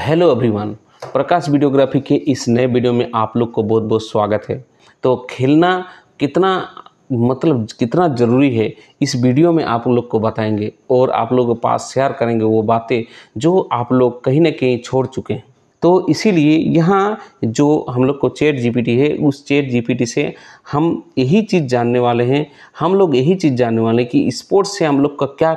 Hello everyone, प्रकाश videography के इस नए वीडियो में आप लोग को बहुत बहुत स्वागत है। तो खेलना कितना ज़रूरी है इस वीडियो में आप लोग को बताएंगे और आप लोगों के पास शेयर करेंगे वो बातें जो आप लोग कहीं ना कहीं छोड़ चुके हैं। तो इसीलिए यहाँ जो हम लोग को चैट जीपीटी है, उस चैट जीपीटी से हम यही चीज़ जानने वाले हैं। हम लोग यही चीज़ जानने वाले हैं कि स्पोर्ट्स से हम लोग का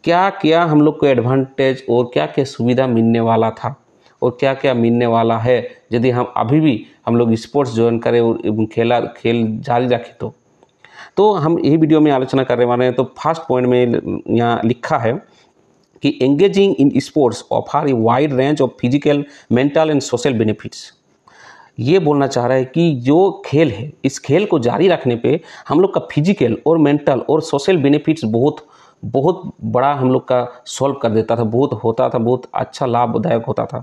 क्या क्या हम लोग को एडवांटेज और क्या क्या सुविधा मिलने वाला था और क्या क्या मिलने वाला है यदि हम अभी भी हम लोग स्पोर्ट्स ज्वाइन करें और खेल जारी रखें। तो हम यही वीडियो में आलोचना करने वाले हैं। तो फर्स्ट पॉइंट में यहाँ लिखा है कि engaging in sports offer a wide range of physical, mental and social benefits. ये बोलना चाह रहा है कि जो खेल है, इस खेल को जारी रखने पे हम लोग का फिजिकल और मेंटल और सोशल बेनिफिट्स बहुत बड़ा हम लोग का सॉल्व कर देता था, बहुत अच्छा लाभदायक होता था।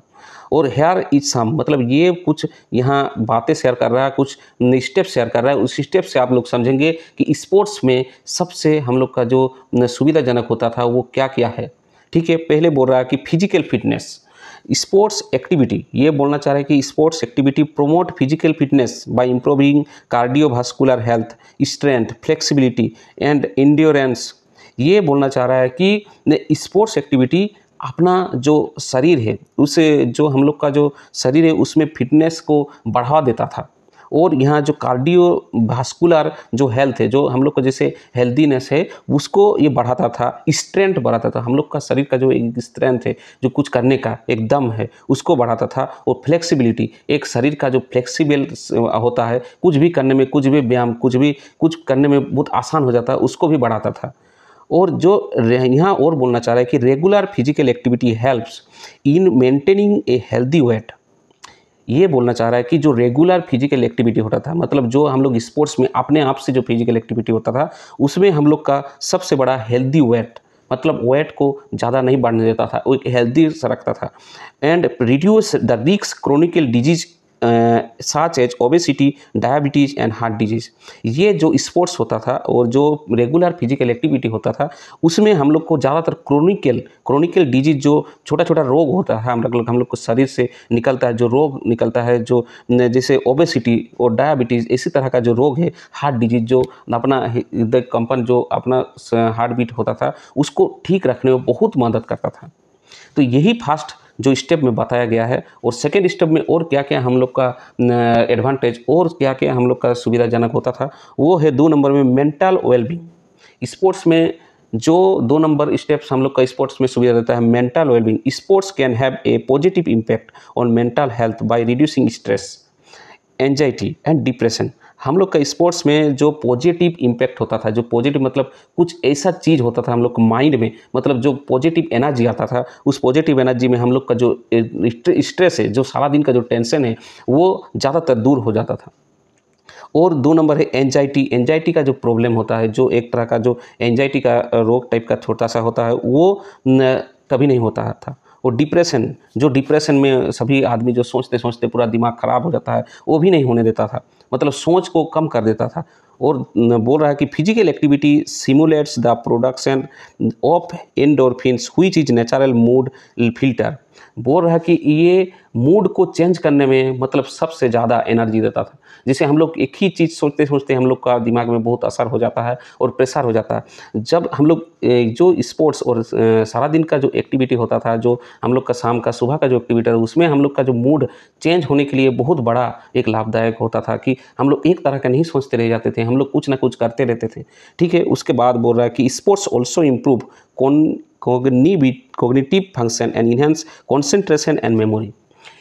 और हेयर इज सम, मतलब ये कुछ यहाँ बातें शेयर कर रहा है, कुछ स्टेप शेयर कर रहा है। उस स्टेप से आप लोग समझेंगे कि स्पोर्ट्स में सबसे हम लोग का जो सुविधाजनक होता था वो क्या क्या है। ठीक है, पहले बोल रहा है कि फिजिकल फिटनेस, स्पोर्ट्स एक्टिविटी। ये बोलना चाह रहे हैं कि sports activity promote physical fitness bye improving cardiovascular health, strength, flexibility and endurance. ये बोलना चाह रहा है कि स्पोर्ट्स एक्टिविटी अपना जो शरीर है, उसे जो हम लोग का जो शरीर है उसमें फिटनेस को बढ़ावा देता था। और यहाँ जो कार्डियोवास्कुलर जो हेल्थ है, जो हम लोग का जैसे हेल्दीनेस है, उसको ये बढ़ाता था, स्ट्रेंथ बढ़ाता था। हम लोग का शरीर का जो एक स्ट्रेंथ है, जो कुछ करने का एक दम है, उसको बढ़ाता था। और फ्लेक्सिबिलिटी, एक शरीर का जो फ्लेक्सिबल होता है, कुछ भी करने में, कुछ भी व्यायाम, कुछ करने में बहुत आसान हो जाता है, उसको भी बढ़ाता था। और जो यहाँ और बोलना चाह रहा है कि regular physical activity helps in maintaining a healthy weight. ये बोलना चाह रहा है कि जो रेगुलर फिजिकल एक्टिविटी होता था, मतलब जो हम लोग स्पोर्ट्स में अपने आप से जो फिजिकल एक्टिविटी होता था, उसमें हम लोग का सबसे बड़ा हेल्दी वेट, मतलब वेट को ज़्यादा नहीं बढ़ने देता था, वो एक हेल्दी सा रखता था। And reduce the risk chronicle disease such as obesity, diabetes and heart disease. ये जो स्पोर्ट्स होता था और जो रेगुलर फिजिकल एक्टिविटी होता था, उसमें हम लोग को ज़्यादातर क्रोनिकल डिजीज, जो छोटा छोटा रोग होता है हम लोग को शरीर से निकलता है, जो रोग निकलता है, जो जैसे ओबेसिटी और डायबिटीज़, इसी तरह का जो रोग है, हार्ट डिजीज, जो अपना हृदय कंपन, जो अपना हार्ट बीट होता था, उसको ठीक रखने में बहुत मदद करता था। तो यही फर्स्ट जो स्टेप में बताया गया है। और सेकेंड स्टेप में और क्या क्या हम लोग का एडवांटेज और क्या क्या हम लोग का सुविधाजनक होता था, वो है 2 नंबर में मेंटल वेलबींग। स्पोर्ट्स में जो 2 नंबर स्टेप्स हम लोग का स्पोर्ट्स में सुविधा देता है, mental wellbeing. Sports can have a positive impact on mental health by reducing stress, anxiety and depression. हम लोग का स्पोर्ट्स में जो पॉजिटिव इम्पैक्ट होता था, जो पॉजिटिव मतलब कुछ ऐसा चीज़ होता था हम लोग माइंड में, मतलब जो पॉजिटिव एनर्जी आता था, उस पॉजिटिव एनर्जी में हम लोग का जो स्ट्रेस है, जो सारा दिन का जो टेंशन है, वो ज़्यादातर दूर हो जाता था। और 2 नंबर है एंजाइटी का जो प्रॉब्लम होता है, जो एक तरह का जो एंजाइटी का रोग टाइप का छोटा सा होता है, वो कभी नहीं होता था। और डिप्रेशन में सभी आदमी जो सोचते सोचते पूरा दिमाग ख़राब हो जाता है, वो भी नहीं होने देता था, मतलब सोच को कम कर देता था। और बोल रहा है कि physical activity simulates the production of endorphins which is natural mood filter. बोल रहा है कि ये मूड को चेंज करने में मतलब सबसे ज़्यादा एनर्जी देता था। जैसे हम लोग एक ही चीज़ सोचते सोचते हम लोग का दिमाग में बहुत असर हो जाता है और प्रेशर हो जाता है। जब हम लोग जो स्पोर्ट्स और सारा दिन का जो एक्टिविटी होता था, जो हम लोग का शाम का सुबह का जो एक्टिविटी है, उसमें हम लोग का जो मूड चेंज होने के लिए बहुत बड़ा एक लाभदायक होता था कि हम लोग एक तरह का नहीं सोचते रह जाते थे, हम लोग कुछ ना कुछ करते रहते थे। ठीक है, उसके बाद बोल रहा है कि sports also improve cognitive function and enhance concentration and memory।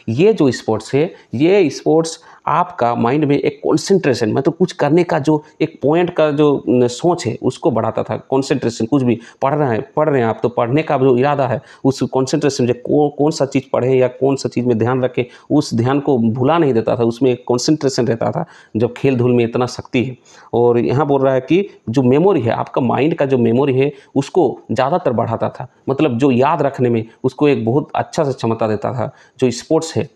ये जो स्पोर्ट्स है, ये स्पोर्ट्स आपका माइंड में एक कंसंट्रेशन, मतलब कुछ करने का जो एक पॉइंट का जो सोच है, उसको बढ़ाता था। कंसंट्रेशन, कुछ भी पढ़ रहे हैं आप, तो पढ़ने का जो इरादा है, उस कंसंट्रेशन, जो कौन सा चीज़ पढ़ें या कौन सा चीज़ में ध्यान रखें, उस ध्यान को भुला नहीं देता था, उसमें एक कंसंट्रेशन रहता था, जब खेल धूल में इतना शक्ति है। और यहाँ बोल रहा है कि जो मेमोरी है, आपका माइंड का जो मेमोरी है, उसको ज़्यादातर बढ़ाता था, मतलब जो याद रखने में उसको एक बहुत अच्छा से क्षमता देता था जो स्पोर्ट्स है।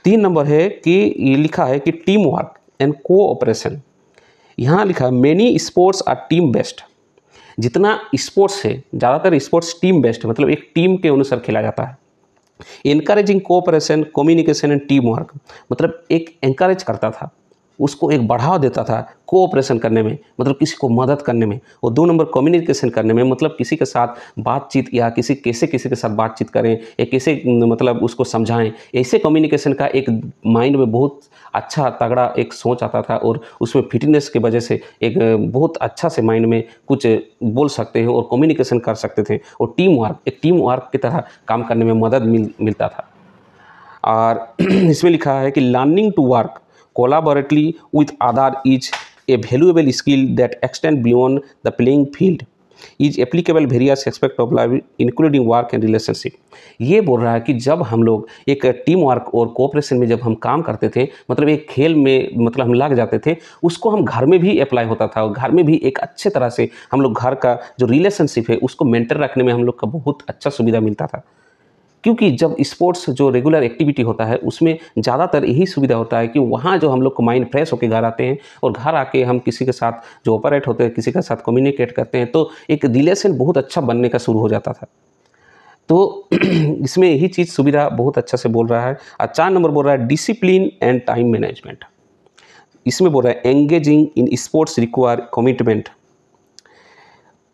3 नंबर है कि ये लिखा है कि टीम वर्क एंड कोऑपरेशन। यहाँ लिखा है many sports are team based. जितना स्पोर्ट्स है, ज़्यादातर स्पोर्ट्स टीम बेस्ड, मतलब एक टीम के अनुसार खेला जाता है। Encouraging cooperation, communication and team work, मतलब एक एनकरेज करता था, उसको एक बढ़ावा देता था कोऑपरेशन करने में, मतलब किसी को मदद करने में, और 2 नंबर कम्युनिकेशन करने में, मतलब किसी के साथ बातचीत या किसी के साथ बातचीत करें या कैसे मतलब उसको समझाएं, ऐसे कम्युनिकेशन का एक माइंड में बहुत अच्छा तगड़ा एक सोच आता था, और उसमें फिटनेस की वजह से एक बहुत अच्छा से माइंड में कुछ बोल सकते हैं और कम्युनिकेशन कर सकते थे, और एक टीम वर्क की तरह काम करने में मदद मिलता था। और इसमें लिखा है कि learning to work collaboratively with other is a valuable skill that extend beyond the playing field, is applicable various aspect of life including work and relationship। ये बोल रहा है कि जब हम लोग एक टीम वर्क और कोऑपरेशन में जब हम काम करते थे, मतलब एक खेल में मतलब हम लग जाते थे, उसको हम घर में भी अप्लाई होता था, और घर में भी एक अच्छे तरह से हम लोग घर का जो रिलेशनशिप है उसको मेंटेन रखने में हम लोग का बहुत अच्छा सुविधा मिलता था। क्योंकि जब स्पोर्ट्स जो रेगुलर एक्टिविटी होता है उसमें ज़्यादातर यही सुविधा होता है कि वहाँ जो हम लोग को माइंड फ्रेश होकर घर आते हैं, और घर आके हम किसी के साथ जो ऑपरेट होते हैं, किसी के साथ कम्युनिकेट करते हैं, तो एक रिलेशन बहुत अच्छा बनने का शुरू हो जाता था। तो इसमें यही चीज़ सुविधा बहुत अच्छा से बोल रहा है। और 4 नंबर बोल रहा है डिसिप्लिन एंड टाइम मैनेजमेंट। इसमें बोल रहा है engaging in sports require commitment.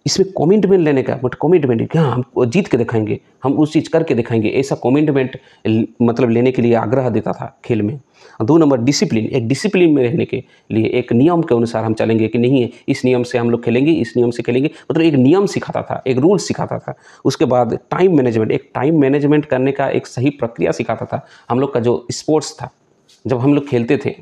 इसमें कमिटमेंट लेने का, बट कमिटमेंट क्या, हम जीत के दिखाएंगे, हम उस चीज़ करके दिखाएंगे, ऐसा कमिटमेंट मतलब लेने के लिए आग्रह देता था खेल में। 2 नंबर डिसिप्लिन, एक डिसिप्लिन में रहने के लिए, एक नियम के अनुसार हम चलेंगे कि नहीं है इस नियम से हम लोग खेलेंगे, इस नियम से खेलेंगे, मतलब एक नियम सिखाता था, एक रूल सिखाता था। उसके बाद टाइम मैनेजमेंट, एक टाइम मैनेजमेंट करने का एक सही प्रक्रिया सिखाता था। हम लोग का जो स्पोर्ट्स था, जब हम लोग खेलते थे,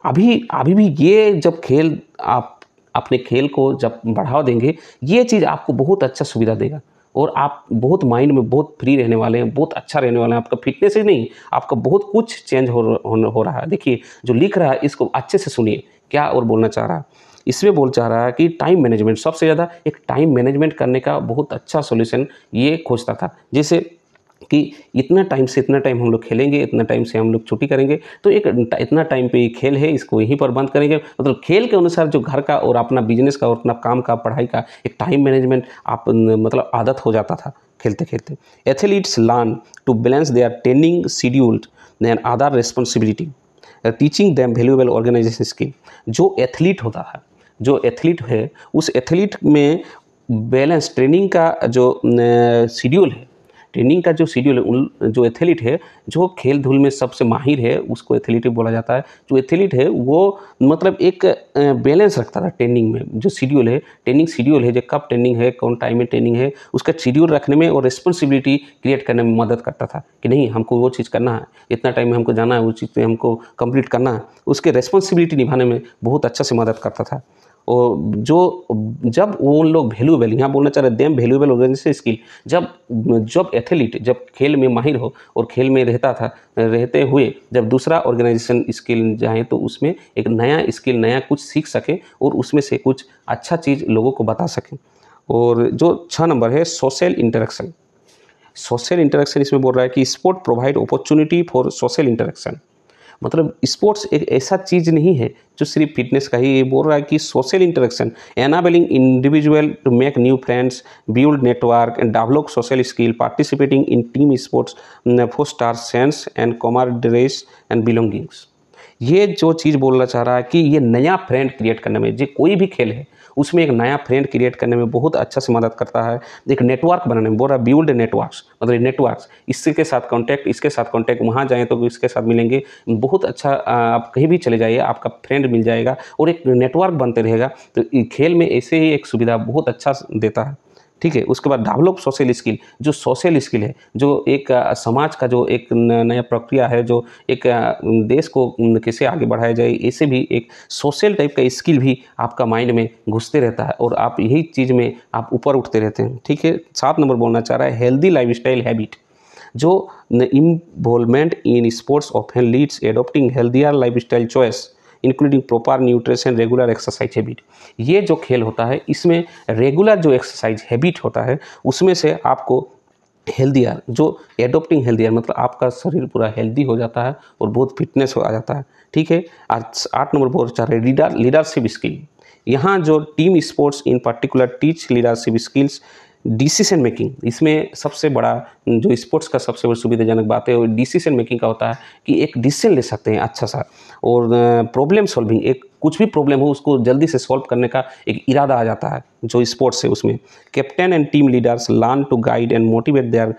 अभी भी ये जब खेल आप अपने खेल को जब बढ़ावा देंगे, ये चीज़ आपको बहुत अच्छा सुविधा देगा, और आप बहुत माइंड में बहुत फ्री रहने वाले हैं, बहुत अच्छा रहने वाले हैं। आपका फिटनेस ही नहीं, आपका बहुत कुछ चेंज हो रहा है। देखिए जो लिख रहा है इसको अच्छे से सुनिए, क्या और बोलना चाह रहा है। इसमें बोल चाह रहा है कि टाइम मैनेजमेंट, सबसे ज़्यादा एक टाइम मैनेजमेंट करने का बहुत अच्छा सॉल्यूशन ये खोजता था। जैसे कि इतना टाइम से इतना टाइम हम लोग खेलेंगे, इतना टाइम से हम लोग छुट्टी करेंगे, तो एक इतना टाइम पे ये खेल है, इसको यहीं पर बंद करेंगे, मतलब खेल के अनुसार जो घर का और अपना बिजनेस का और अपना काम का, पढ़ाई का एक टाइम मैनेजमेंट आप मतलब आदत हो जाता था खेलते खेलते। Athletes learn to balance their training scheduled and other responsibility teaching them valuable organization skill. जो एथलीट होता है, जो एथलीट है, उस एथलीट में बैलेंस ट्रेनिंग का जो शेड्यूल है, ट्रेनिंग का जो शेड्यूल है, उन जो एथलीट है, जो खेल धूल में सबसे माहिर है, उसको एथलीट बोला जाता है। जो एथलीट है वो मतलब एक बैलेंस रखता था ट्रेनिंग में, जो शेड्यूल है, ट्रेनिंग शेड्यूल है, जो कब ट्रेनिंग है, कौन टाइम में ट्रेनिंग है, उसका शेड्यूल रखने में और रिस्पॉन्सिबिलिटी क्रिएट करने में मदद करता था कि नहीं हमको वो चीज़ करना है, इतना टाइम में हमको जाना है, वो चीज़ हमको कंप्लीट करना है, उसके रिस्पॉन्सिबिलिटी निभाने में बहुत अच्छा से मदद करता था। और जो जब वो लोग वैल्यूएबल, यहाँ बोलना चाह रहे देम वैल्यूएबल ऑर्गेनाइजेशन स्किल, जब एथलीट जब खेल में माहिर हो और खेल में रहते हुए जब दूसरा ऑर्गेनाइजेशन स्किल जाए, तो उसमें एक नया स्किल, नया कुछ सीख सके और उसमें से कुछ अच्छा चीज़ लोगों को बता सकें। और जो 6 नंबर है सोशल इंटरेक्शन। सोशल इंटरेक्शन इसमें बोल रहा है कि sport provide opportunity for social interaction. मतलब स्पोर्ट्स एक ऐसा चीज़ नहीं है जो सिर्फ फिटनेस का ही, ये बोल रहा है कि social interaction enabling individual to make new friends, build network and develop social skill, participating in team sports foster sense and camaraderies and belongings. ये जो चीज़ बोलना चाह रहा है कि ये नया फ्रेंड क्रिएट करने में, जो कोई भी खेल है उसमें एक नया फ्रेंड क्रिएट करने में बहुत अच्छा से मदद करता है। एक नेटवर्क बनाने में बोल रहा है, बिल्ड नेटवर्क्स, मतलब नेटवर्क्स, इसके साथ कांटेक्ट, इसके साथ कांटेक्ट, वहाँ जाएँ तो इसके साथ मिलेंगे, बहुत अच्छा आप कहीं भी चले जाइए आपका फ्रेंड मिल जाएगा और एक नेटवर्क बनते रहेगा। तो खेल में ऐसे ही एक सुविधा बहुत अच्छा देता है। ठीक है, उसके बाद डेवलप सोशल स्किल, जो सोशल स्किल है, जो एक समाज का जो एक नया प्रक्रिया है, जो एक देश को कैसे आगे बढ़ाया जाए, ऐसे भी एक सोशल टाइप का स्किल भी आपका माइंड में घुसते रहता है और आप यही चीज़ में आप ऊपर उठते रहते हैं। ठीक है, 7 नंबर बोलना चाह रहा है हेल्दी लाइफस्टाइल हैबिट। जो involvement in sports often Leeds adopting healthier lifestyle choice including proper nutrition, regular exercise habit. ये जो खेल होता है इसमें रेगुलर जो एक्सरसाइज हैबिट होता है उसमें से आपको हेल्दियर, जो एडॉप्टिंग हेल्दियर, मतलब आपका शरीर पूरा हेल्दी हो जाता है और बहुत फिटनेस हो आ जाता है। ठीक है, 8 नंबर बोल चाह रहे लीडरशिप स्किल। यहाँ जो team sports in particular teach leadership skills decision making, इसमें सबसे बड़ा जो स्पोर्ट्स का सबसे बड़ी सुविधाजनक बात है वो डिसीजन मेकिंग का होता है कि एक डिसीजन ले सकते हैं अच्छा सा। और प्रॉब्लम सॉल्विंग, एक कुछ भी प्रॉब्लम हो उसको जल्दी से सॉल्व करने का एक इरादा आ जाता है जो स्पोर्ट्स है उसमें। Captain and team leaders learn to guide and motivate their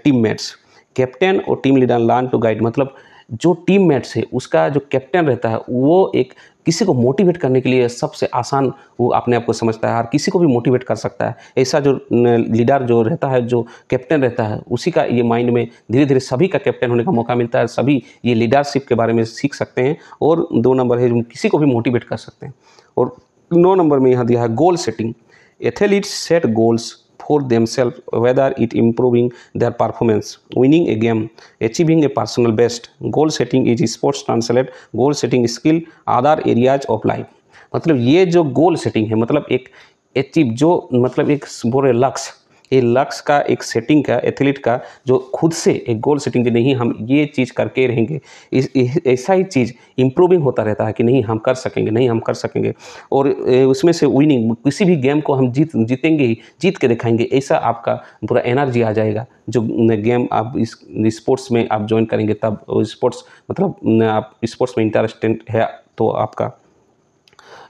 teammates. Captain और team leader learn to guide मतलब जो टीममेट्स है उसका जो कैप्टन रहता है वो एक किसी को मोटिवेट करने के लिए सबसे आसान वो अपने आप को समझता है और किसी को भी मोटिवेट कर सकता है। ऐसा जो लीडर जो रहता है, जो कैप्टन रहता है, उसी का ये माइंड में धीरे धीरे सभी का कैप्टन होने का मौका मिलता है। सभी ये लीडरशिप के बारे में सीख सकते हैं। और 2 नंबर है जो किसी को भी मोटिवेट कर सकते हैं। और 9 नंबर में यहाँ दिया है goal setting. Athletes set goals for themselves, whether it improving their performance, winning a game, achieving a personal best. Goal setting is sports translate goal setting skill other areas of life। मतलब ये जो goal setting है मतलब एक achieve जो मतलब एक बोले लक्ष्य, ये लक्ष्य का एक सेटिंग का एथलीट का जो खुद से एक गोल सेटिंग, नहीं हम ये चीज़ करके रहेंगे, ऐसा ही चीज़ इम्प्रूविंग होता रहता है कि नहीं हम कर सकेंगे, नहीं हम कर सकेंगे। और उसमें से विनिंग, किसी भी गेम को हम जीतेंगे ही, जीत के दिखाएंगे, ऐसा आपका पूरा एनर्जी आ जाएगा। जो गेम आप इस स्पोर्ट्स में आप ज्वाइन करेंगे तब स्पोर्ट्स मतलब आप स्पोर्ट्स में इंटरेस्टेड है तो आपका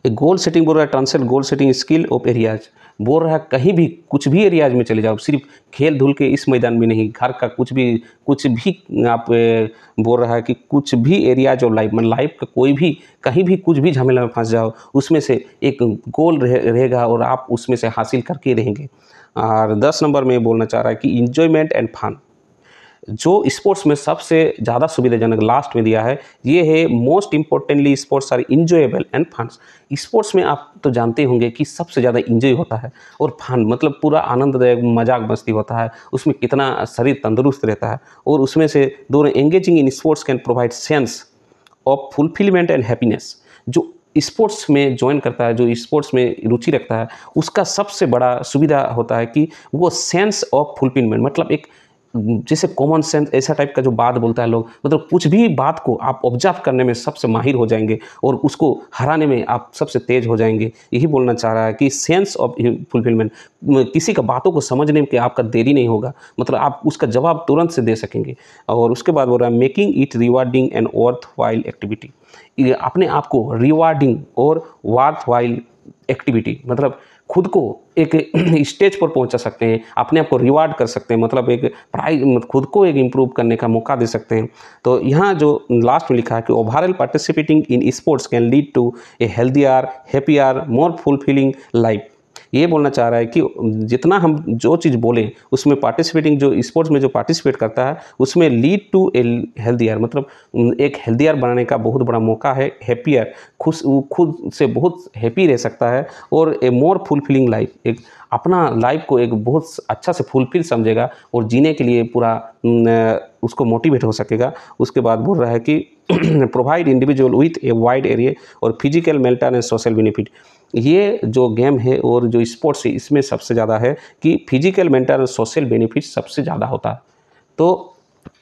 गोल सेटिंग बोल रहा है। Translate goal setting skill of areas, बोल रहा है कहीं भी कुछ भी एरियाज में चले जाओ, सिर्फ खेल धूल के इस मैदान में नहीं, घर का कुछ भी आप बोल रहा है कि कुछ भी एरियाज ऑफ लाइफ मतलब लाइफ का कोई भी कहीं भी कुछ भी झमेला में फंस जाओ, उसमें से एक गोल रहेगा और आप उसमें से हासिल करके रहेंगे। और 10 नंबर में बोलना चाह रहा है कि इंजॉयमेंट एंड फन, जो स्पोर्ट्स में सबसे ज़्यादा सुविधाजनक लास्ट में दिया है ये है most importantly sports are enjoyable and fun. Sports में आप तो जानते होंगे कि सबसे ज़्यादा इंजॉय होता है और फन मतलब पूरा आनंददायक मजाक मस्ती होता है, उसमें कितना शरीर तंदुरुस्त रहता है। और उसमें से दोनों engaging in sports can provide sense of fulfilment and happiness. जो स्पोर्ट्स में ज्वाइन करता है, जो स्पोर्ट्स में रुचि रखता है, उसका सबसे बड़ा सुविधा होता है कि वो सेंस ऑफ फुलफिलमेंट मतलब एक जैसे कॉमन सेंस ऐसा टाइप का जो बात बोलता है लोग, मतलब कुछ भी बात को आप ऑब्जर्व करने में सबसे माहिर हो जाएंगे और उसको हराने में आप सबसे तेज हो जाएंगे। यही बोलना चाह रहा है कि सेंस ऑफ फुलफिलमेंट, किसी का बातों को समझने में कि आपका देरी नहीं होगा, मतलब आप उसका जवाब तुरंत से दे सकेंगे। और उसके बाद बोल रहा है making it rewarding and worth while activity, अपने आप को रिवार्डिंग और वर्थ वाइल एक्टिविटी मतलब खुद को एक स्टेज पर पहुंचा सकते हैं, अपने आप को रिवार्ड कर सकते हैं, मतलब एक प्राइज खुद को एक इम्प्रूव करने का मौका दे सकते हैं। तो यहाँ जो लास्ट में लिखा है कि overall participating in sports can lead to a healthier, happier, more fulfilling life. ये बोलना चाह रहा है कि जितना हम जो चीज़ बोलें उसमें पार्टिसिपेटिंग जो स्पोर्ट्स में जो पार्टिसिपेट करता है उसमें लीड टू ए हेल्दियर मतलब एक हेल्दियर बनाने का बहुत बड़ा मौका है। हैप्पियर खुद से बहुत हैप्पी रह सकता है और ए मोर फुलफिलिंग लाइफ एक अपना लाइफ को एक बहुत अच्छा से फुलफिल समझेगा और जीने के लिए पूरा उसको मोटिवेट हो सकेगा। उसके बाद बोल रहा है कि provide individual with a wide area और physical, mental and social benefit. ये जो गेम है और जो स्पोर्ट्स है इसमें सबसे ज़्यादा है कि फिजिकल, मेंटल और सोशल बेनिफिट सबसे ज़्यादा होता है। तो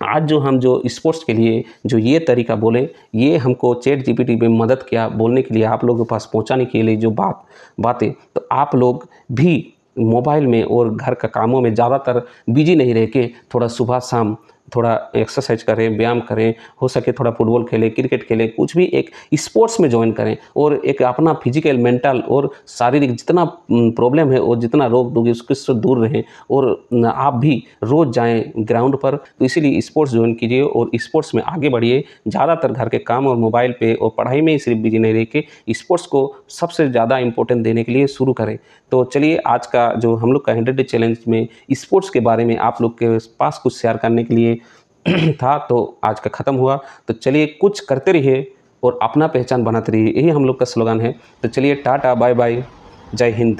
आज जो हम जो स्पोर्ट्स के लिए जो ये तरीका बोले ये हमको चैट जीपीटी में मदद किया बोलने के लिए, आप लोगों के पास पहुंचाने के लिए जो बातें, तो आप लोग भी मोबाइल में और घर का कामों में ज़्यादातर बिजी नहीं रह के थोड़ा सुबह शाम थोड़ा एक्सरसाइज करें, व्यायाम करें, हो सके थोड़ा फुटबॉल खेलें, क्रिकेट खेलें, कुछ भी एक स्पोर्ट्स में ज्वाइन करें और एक अपना फिजिकल, मेंटल और शारीरिक जितना प्रॉब्लम है और जितना रोग दोगे उससे दूर रहें। और आप भी रोज़ जाएं ग्राउंड पर, तो इसीलिए स्पोर्ट्स ज्वाइन कीजिए और स्पोर्ट्स में आगे बढ़िए। ज़्यादातर घर के काम और मोबाइल पे और पढ़ाई में ही सिर्फ बिजी नहीं रह के स्पोर्ट्स को सबसे ज़्यादा इंपॉर्टेंट देने के लिए शुरू करें। तो चलिए आज का जो हम लोग का 100 डे चैलेंज में स्पोर्ट्स के बारे में आप लोग के पास कुछ शेयर करने के लिए था, तो आज का ख़त्म हुआ। तो चलिए कुछ करते रहिए और अपना पहचान बनाते रहिए, यही हम लोग का स्लोगन है। तो चलिए टाटा, बाय बाय, जय हिंद।